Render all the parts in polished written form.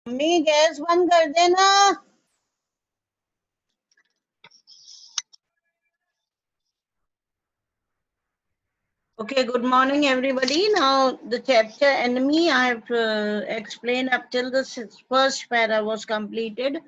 Mummy gas बंद कर देना. Okay, good morning everybody. Now the chapter enemy I have explained up till the first para was completed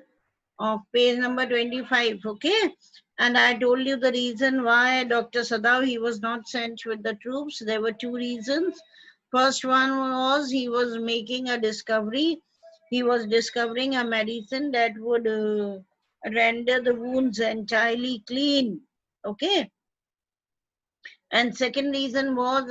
of page number 25. Okay, and I told you the reason why Dr. Sadav he was not sent with the troops. There were two reasons. First one was he was making a discovery. He was discovering a medicine that would render the wounds entirely clean. Okay. And second reason was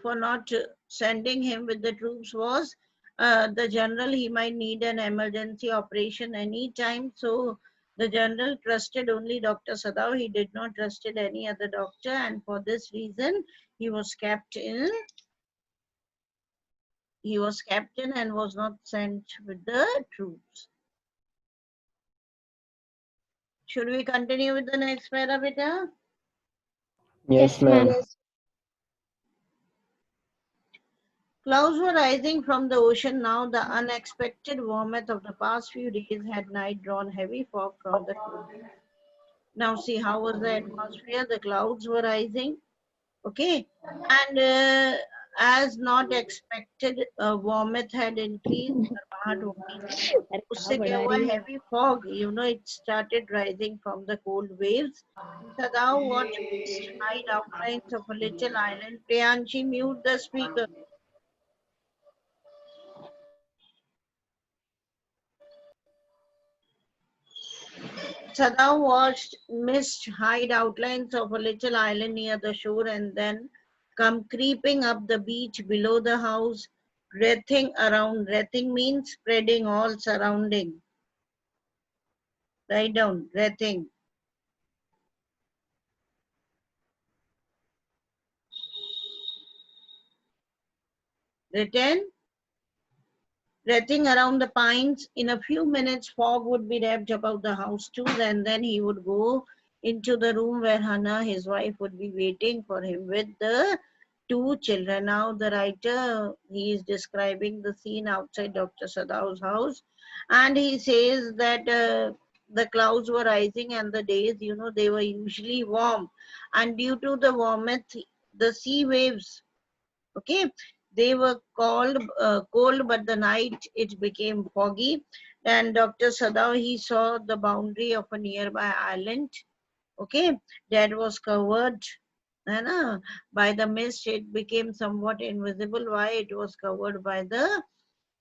for not sending him with the troops was the general, he might need an emergency operation anytime. So the general trusted only Dr. Sadav. He did not trusted any other doctor. And for this reason, he was kept in. He was kept in and was not sent with the troops. Should we continue with the next para, beta? Yes, ma'am. Clouds were rising from the ocean now. The unexpected warmth of the past few days had night drawn heavy fog from the coast. Now see how was the atmosphere? The clouds were rising. Okay. And as not expected, warmth had increased. उससे क्या हुआ? Heavy fog, you know, it started rising from the cold waves. Sadao watched hide outlines of a little island. Priyanshi, mute the speaker. Sada watched mist hide outlines of a little island near the shore and then come creeping up the beach below the house, wreathing around. Wreathing means spreading all surrounding. Write down, wreathing. Written, wreathing around the pines. In a few minutes, fog would be wrapped about the house too, and then he would go into the room where Hannah, his wife, would be waiting for him with the two children. Now the writer, he is describing the scene outside Dr. Sadav's house, and he says that the clouds were rising and the days, you know, they were usually warm, and due to the warmth, the sea waves, okay, they were called cold, but the night it became foggy. And Dr. Sadav, he saw the boundary of a nearby island, okay, that was covered by the mist. It became somewhat invisible. Why? It was covered by the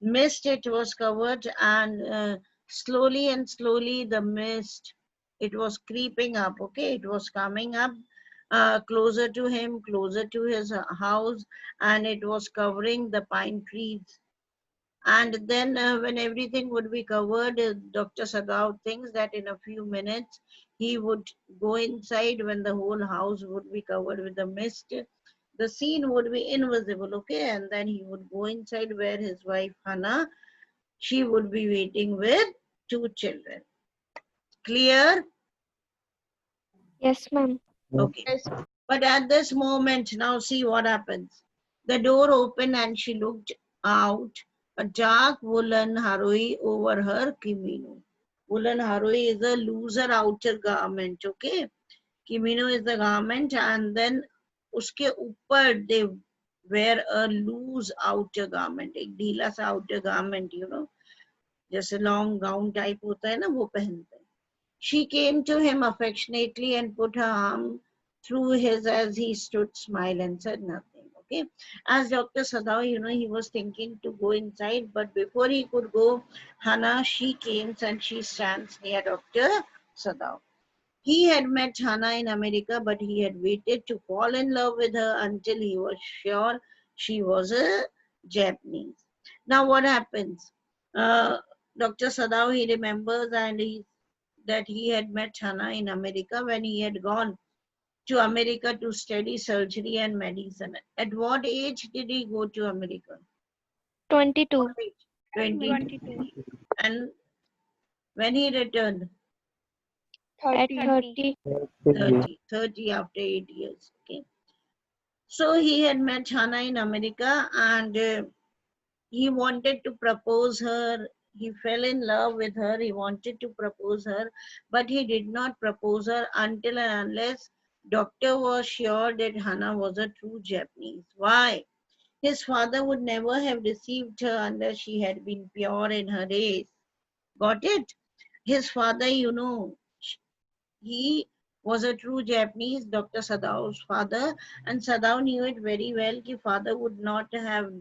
mist. It was covered, and slowly and slowly the mist, it was creeping up. Okay, it was coming up closer to him, closer to his house, and it was covering the pine trees. And then when everything would be covered, Dr. Sagav thinks that in a few minutes he would go inside when the whole house would be covered with the mist. The scene would be invisible, okay? And then he would go inside where his wife Hannah, she would be waiting with two children. Clear? Yes, ma'am. Okay. But at this moment, now see what happens. The door opened and she looked out, a dark woolen haroi over her kimono. Woolen haroi is a looser outer garment, okay? Kimono is the garment, and then uske upar they wear a loose outer garment, एक ढीला सा outer garment, you know, जैसे long gown type होता है ना, वो पहनते हैं. She came to him affectionately and put her arm through his as he stood, smiled and said nothing. Okay. As Dr. Sadav, you know, he was thinking to go inside, but before he could go, Hannah, she came and she stands near Dr. Sadav. He had met Hannah in America, but he had waited to fall in love with her until he was sure she was a Japanese. Now, what happens? Dr. Sadav, he remembers and that he had met Hannah in America when he had gone to America to study surgery and medicine. At what age did he go to America? 22. 22. And when he returned? At 30. 30 after 8 years. Okay. So he had met Hannah in America and he wanted to propose her He fell in love with her. He wanted to propose her, but he did not propose her until and unless doctor was sure that Hana was a true Japanese. Why? His father would never have received her unless she had been pure in her race. Got it? His father, he was a true Japanese, Dr. Sadao's father, and Sadao knew it very well that father would not have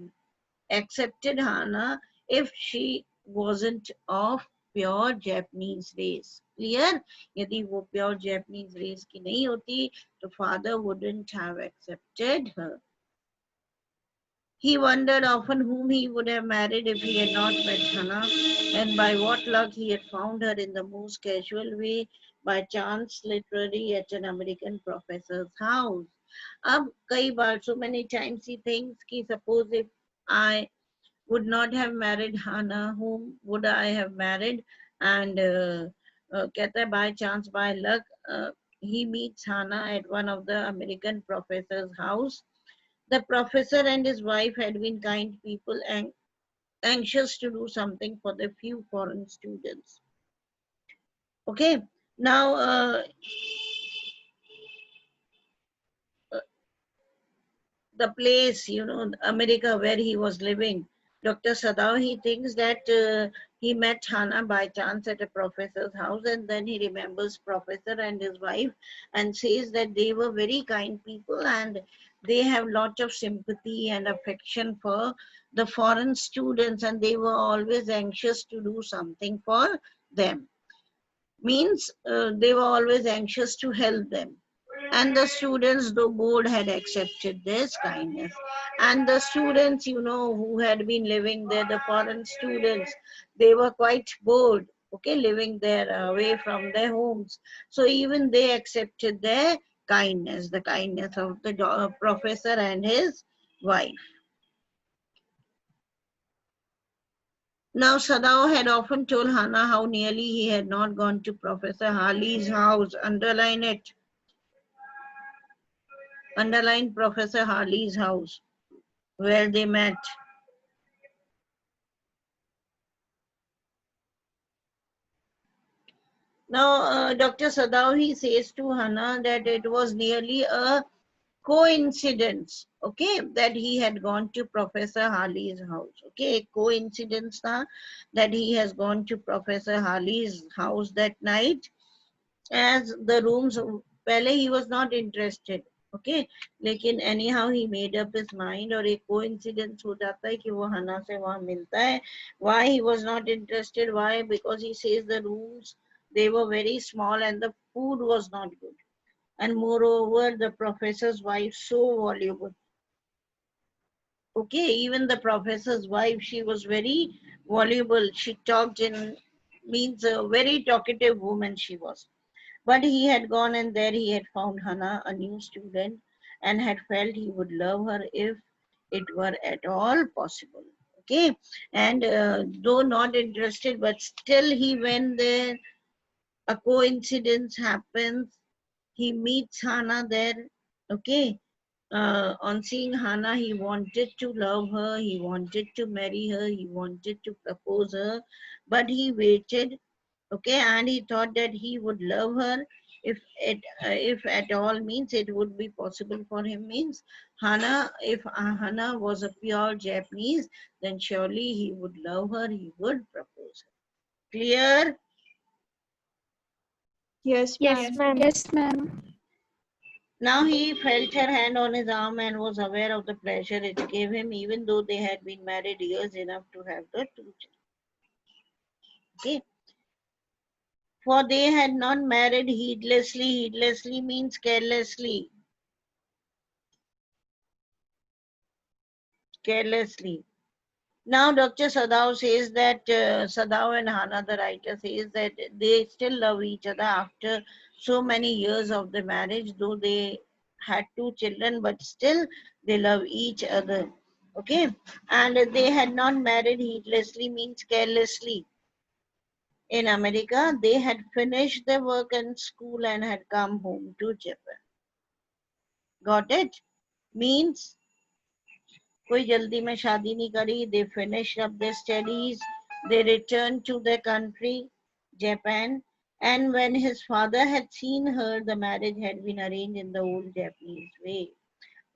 accepted Hana if she wasn't of pure Japanese race. Clear? यदि वो pure Japanese race की नहीं होती तो father wouldn't have accepted her. He wondered often whom he would have married if he had not met Hannah, and by what luck he had found her in the most casual way, by chance literally at an American professor's house. अब कई बार so many times he thinks कि suppose if I would not have married Hannah, whom would I have married? And कहता है by chance, by luck, he meets Hannah at one of the American professor's house. The professor and his wife had been kind people and anxious to do something for the few foreign students. Okay, now the place, America where he was living. Dr. Sadao, he thinks that he met Hannah by chance at a professor's house, and then he remembers professor and his wife and says that they were very kind people and they have lot of sympathy and affection for the foreign students, and they were always anxious to do something for them. Means they were always anxious to help them. And the students, though bored, had accepted this kindness. And the students, who had been living there, the foreign students, they were quite bored, okay, living there away from their homes. So even they accepted their kindness, the kindness of the professor and his wife. Now, Sadao had often told Hannah how nearly he had not gone to Professor Harley's house. Underline it. Underline Professor Harley's house, where they met. Now, Dr. Sadao, he says to Hannah that it was nearly a coincidence, okay, that he had gone to Professor Harley's house. Okay, coincidence tha, that he has gone to Professor Harley's house that night, as the rooms, पहले he was not interested. Okay, लेकिन anyhow he made up his mind, और एक coincidence हो जाता है कि वो हना से वहाँ मिलता है. Why he was not interested? Why? Because he says the rooms, they were very small and the food was not good. And moreover, the professor's wife so voluble. Okay, even the professor's wife, she was very voluble. She talked in, means a very talkative woman she was. But he had gone and there he had found Hannah, a new student, and had felt he would love her if it were at all possible. Okay, and though not interested, but still he went there. A coincidence happens. He meets Hannah there. Okay, on seeing Hannah, he wanted to love her, he wanted to marry her, he wanted to propose her, but he waited, okay, and he thought that he would love her if at all, means it would be possible for him, means Hannah, if Hannah was a pure Japanese, then surely he would love her, he would propose her. Clear? Yes, Yes, ma'am. ma'am. Yes, ma'am. Now he felt her hand on his arm and was aware of the pleasure it gave him, even though they had been married years enough to have the two children. Okay. For they had not married heedlessly. Heedlessly means carelessly. Carelessly. Now Dr. Sadao says that Sadao and Hana, the writer, says that they still love each other after so many years of the marriage, though they had two children, but still they love each other. Okay, and they had not married heedlessly means carelessly. In America, they had finished their work and school and had come home to Japan. Got it? Means कोई जल्दी में शादी नहीं करी. They finished up their studies They returned to their country, Japan, and when his father had seen her, the marriage had been arranged in the old Japanese way.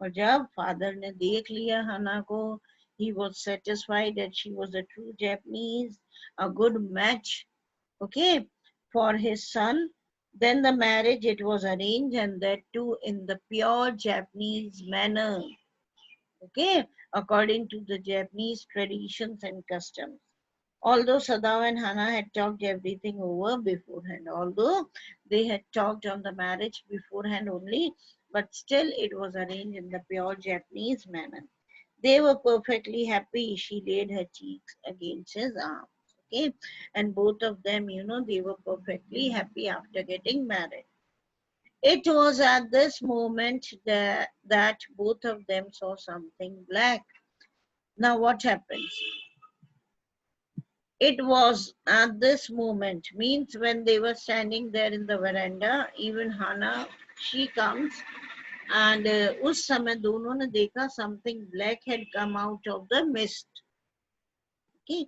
और जब father ने देख लिया हना को, he was satisfied that she was a true Japanese, a good match, okay, for his son. Then the marriage, it was arranged, and that too in the pure Japanese manner, okay, according to the Japanese traditions and customs. Although Sadao and Hana had talked everything over beforehand, although they had talked on the marriage beforehand only, but still it was arranged in the pure Japanese manner. They were perfectly happy. She laid her cheeks against his arms. Okay, and both of them, they were perfectly happy after getting married. It was at this moment that both of them saw something black. Now, what happens? It was at this moment, means when they were standing there in the veranda, even Hana, she comes, and उस समय दोनों ने देखा something black had come out of the mist. Okay,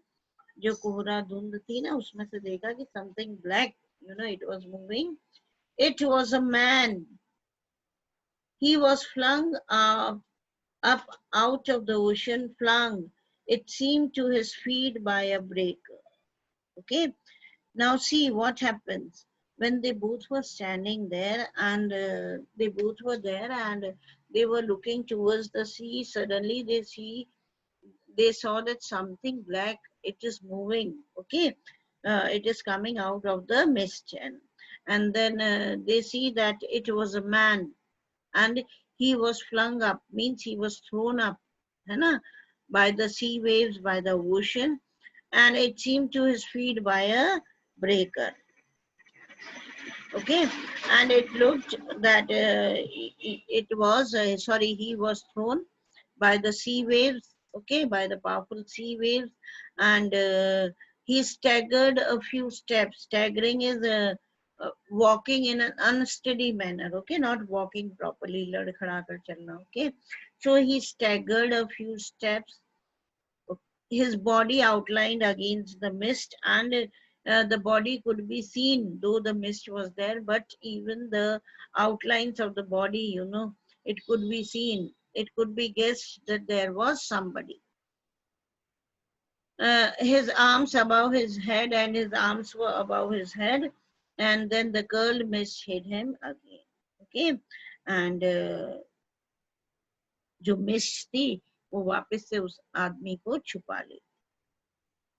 जो कोहरा धुंध थी ना, उसमें से देखा कि something black, it was moving. It was a man. He was flung up out of the ocean, flung, it seemed, to his feet by a breaker. Okay, now see what happens when they both were standing there, and they both were there, and they were looking towards the sea. Suddenly they saw that something black, it is moving. Okay, it is coming out of the mist, and then they see that it was a man, and he was flung up, means he was thrown up, है ना, by the sea waves, by the ocean, and it seemed to his feet by a breaker. Okay, and it looked that he was thrown by the sea waves, okay, by the powerful sea waves, and he staggered a few steps. Staggering is walking in an unsteady manner, okay, not walking properly, ladkhada kar chalna, okay. So he staggered a few steps, his body outlined against the mist, and the body could be seen, though the mist was there, but even the outlines of the body, it could be seen. It could be guessed that there was somebody. His arms above his head, and his arms were above his head, and then the curled mist hid him again. Okay, and जो mist थी वो वापस से उस आदमी को छुपा ली.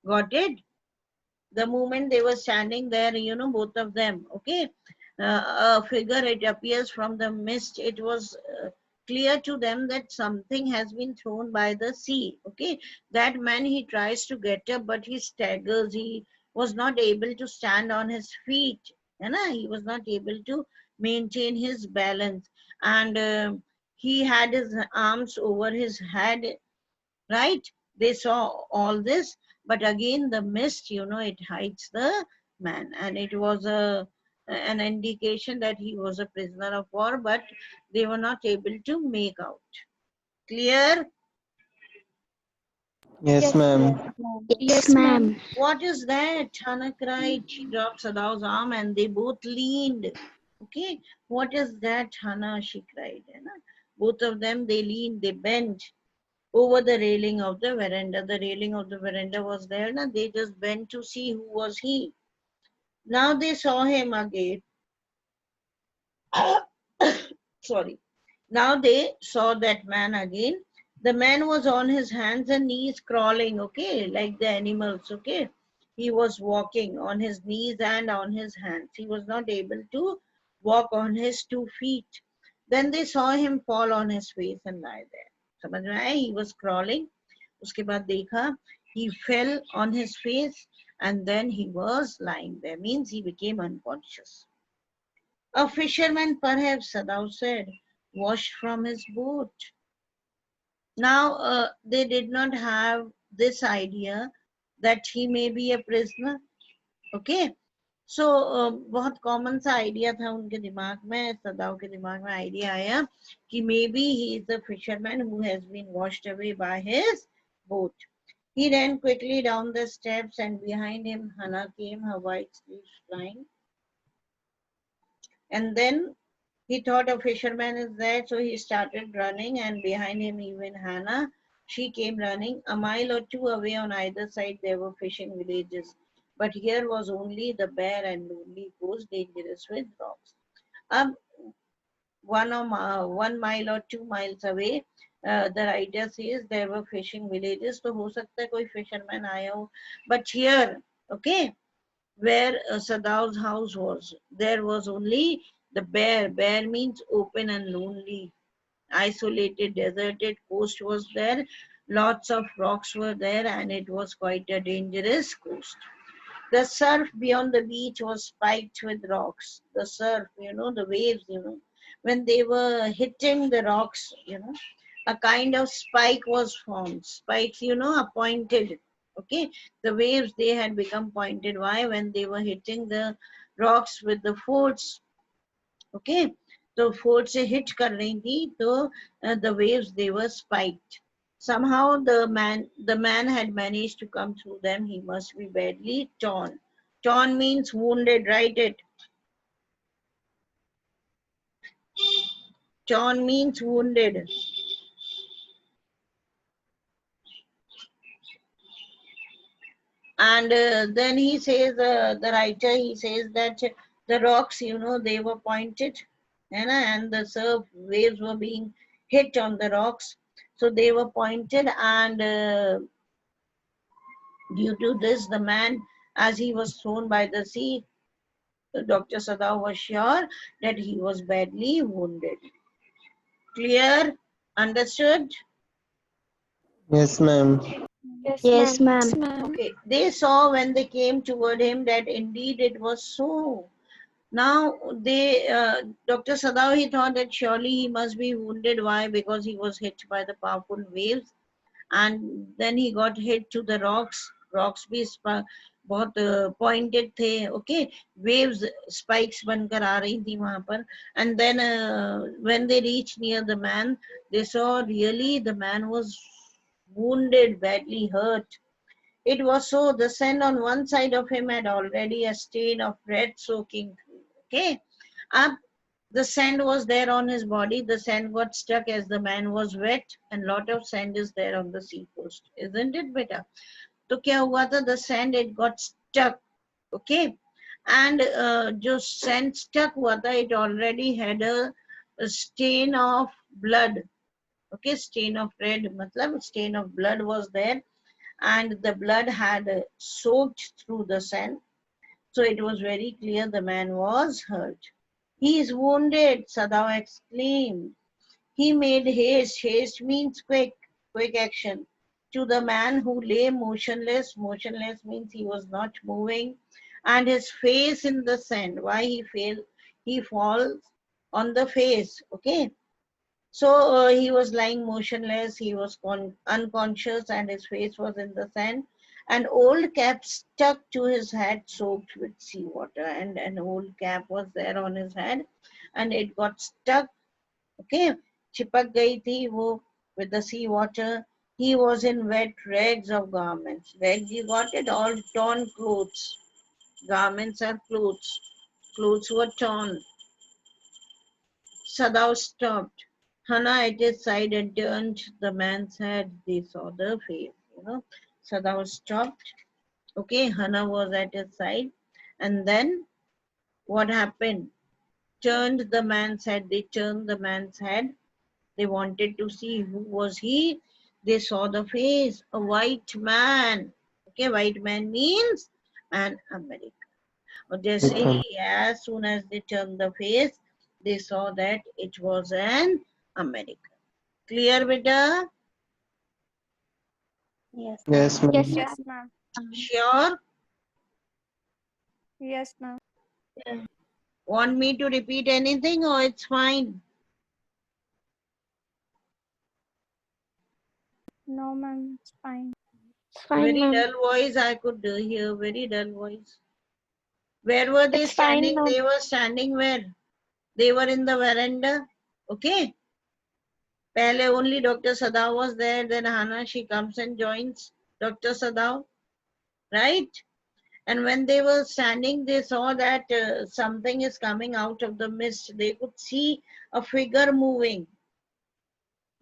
Got it? The moment they were standing there, both of them, okay, a figure, it appears from the mist. It was clear to them that something has been thrown by the sea, okay. That man, he tries to get up, but he staggers. He was not able to stand on his feet, he was not able to maintain his balance, and he had his arms over his head, right? They saw all this, but again the mist, it hides the man, and it was an indication that he was a prisoner of war, but they were not able to make out. Clear? Yes, ma'am. Yes, ma'am. What is that? Hana cried. She dropped Sadao's arm, and they both leaned. Okay, what is that, Hana? She cried. Both of them, they leaned, they bent over the railing of the veranda. The railing of the veranda was there. Now they just bent to see who was he. Now they saw him again. Sorry. Now they saw that man again. The man was on his hands and knees crawling, okay, like the animals, okay. He was walking on his knees and on his hands. He was not able to walk on his 2 feet. Then they saw him fall on his face and lie there. समझ में आया? He was crawling. उसके बाद देखा, he fell on his face, and then he was lying there, means he became unconscious. A fisherman, perhaps, Sadao said, washed from his boat. Now they did not have this idea that he may be a prisoner. Okay, so बहुत common सा idea था उनके दिमाग में, सदाओ के दिमाग में idea आया कि maybe he is a fisherman who has been washed away by his boat. He ran quickly down the steps, and behind him Hannah came, her white sleeves flying. And then he thought a fisherman is there, so he started running, and behind him even Hannah. She came running. A mile or two away on either side there were fishing villages. But here was only the bare and lonely coast, dangerous with rocks. Um, 1 mile or 2 miles away, the writer says there were fishing villages. So हो सकता है कोई fisherman आया हो. But here, okay, where Sadao's house was, there was only the bare. Bare means open and lonely, isolated, deserted coast was there. Lots of rocks were there, and it was quite a dangerous coast. The surf beyond the beach was spiked with rocks. The surf, the waves, when they were hitting the rocks, a kind of spike was formed. Spikes, are pointed. Okay, the waves, they had become pointed. Why? When they were hitting the rocks with the force. Okay, so force se hit kar rahi thi, so the waves, they were spiked. Somehow the man had managed to come through them. He must be badly torn. Torn means wounded. Write it. Torn means wounded. And then he says, the writer, he says that the rocks, they were pointed, and the surf waves were being hit on the rocks. So they were pointed, and due to this, the man, as he was thrown by the sea, Dr. Sadao was sure that he was badly wounded. Clear? Understood? Yes, ma'am. Yes, Yes, ma'am. ma'am. Okay. They saw when they came toward him that indeed it was so. Now, Dr. Sadao, he thought that surely he must be wounded. Why? Because he was hit by the powerful waves, and then he got hit to the rocks. Rocks भी बहुत pointed थे. Okay, waves spikes बनकर आ रही थी वहां पर. And then when they reached near the man, they saw really the man was wounded, badly hurt. It was so, the sand on one side of him had already a stain of red soaking through. Okay, up the sand was there on his body. The sand got stuck as the man was wet, and lot of sand is there on the sea coast, isn't it, beta? तो क्या हुआ था? The sand, it got stuck. Okay, and जो sand stuck हुआ था, it already had a stain of blood. Okay, stain of red, मतलब stain of blood was there, and the blood had soaked through the sand. So it was very clear the man was hurt. He is wounded, Sadao exclaimed. He made haste. Haste means quick, quick action. To the man who lay motionless. Motionless means he was not moving. And his face in the sand. Why he fell? He falls on the face. Okay. So he was lying motionless, he was unconscious, and his face was in the sand. An old cap stuck to his head, soaked with seawater, and an old cap was there on his head, and it got stuck. Okay, चिपक गई थी वो with the seawater. He was in wet rags of garments. Rags, you got it? All torn clothes. Garments are clothes. Clothes were torn. Sadao stopped. Hannah at his side and turned the man's head. They saw the face. Sadao stopped. Okay, Hannah was at his side. And then what happened? Turned the man's head. They turned the man's head. They wanted to see who was he. They saw the face. A white man. Okay, white man means an American. Yes, ma'am. As soon as they turned the face, they saw that it was an American. Clear, beta? Yes, Yes, ma'am. Yes, Yes, ma'am. ma'am. Sure? Yes, ma'am. Want me to repeat anything or it's fine? No, ma'am. It's fine. It's fine, Very ma'am. dull voice I could hear, very dull voice. Where were they It's fine, standing? ma'am. They were standing where? They were in the veranda. Okay. Pehle only Dr. Sada was there, then Hannah, she comes and joins. Dr. Sadao, right? And when they were standing, they saw that something is coming out of the mist. They could see a figure moving.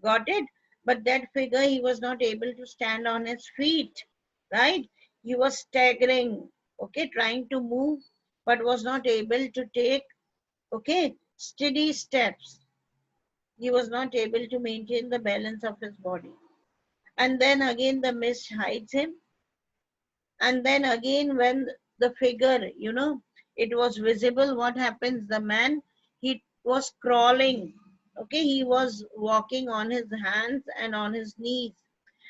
Got it? But that figure, he was not able to stand on his feet, right? He was staggering, okay, trying to move, but was not able to take, okay, steady steps. He was not able to maintain the balance of his body. And then again, the mist hides him. And then again, when the figure, it was visible, what happens? The man, he was crawling, okay, he was walking on his hands and on his knees,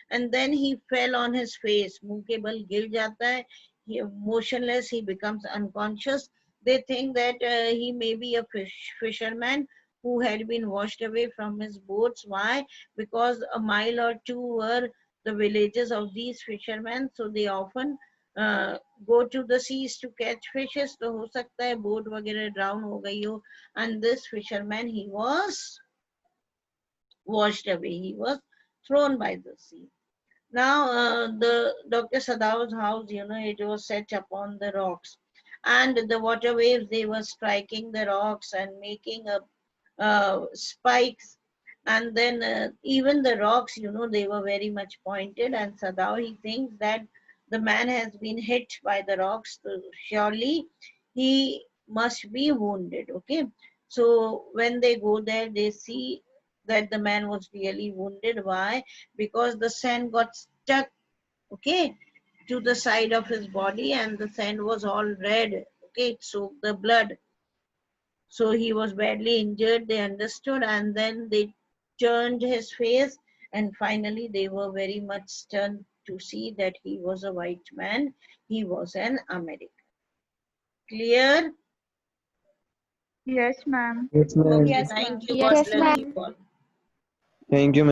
and then he fell on his face. मुंह के बल गिर जाता है, he motionless, he becomes unconscious. They think that he may be a fisherman who had been washed away from his boats. Why? Because a mile or two were the villages of these fishermen, so they often go to the seas to catch fishes. तो हो सकता है boat वगैरह drown हो गई हो, and this fisherman, he was washed away, he was thrown by the sea. Now, the Dr. Sadao's house, it was set upon the rocks, and the water waves, they were striking the rocks and making up spikes, and then even the rocks, they were very much pointed, and Sadao, he thinks that the man has been hit by the rocks, so surely he must be wounded, okay? So when they go there, they see that the man was really wounded. Why? Because the sand got stuck, okay, to the side of his body, and the sand was all red, okay, it soaked the blood. So he was badly injured, they understood, and then they turned his face, and finally they were very much stunned to see that he was a white man, he was an American. Clear? Yes, ma'am. Yes, ma'am. Okay, Yes, thank ma'am. you. God Yes, bless ma'am. you all. Thank you,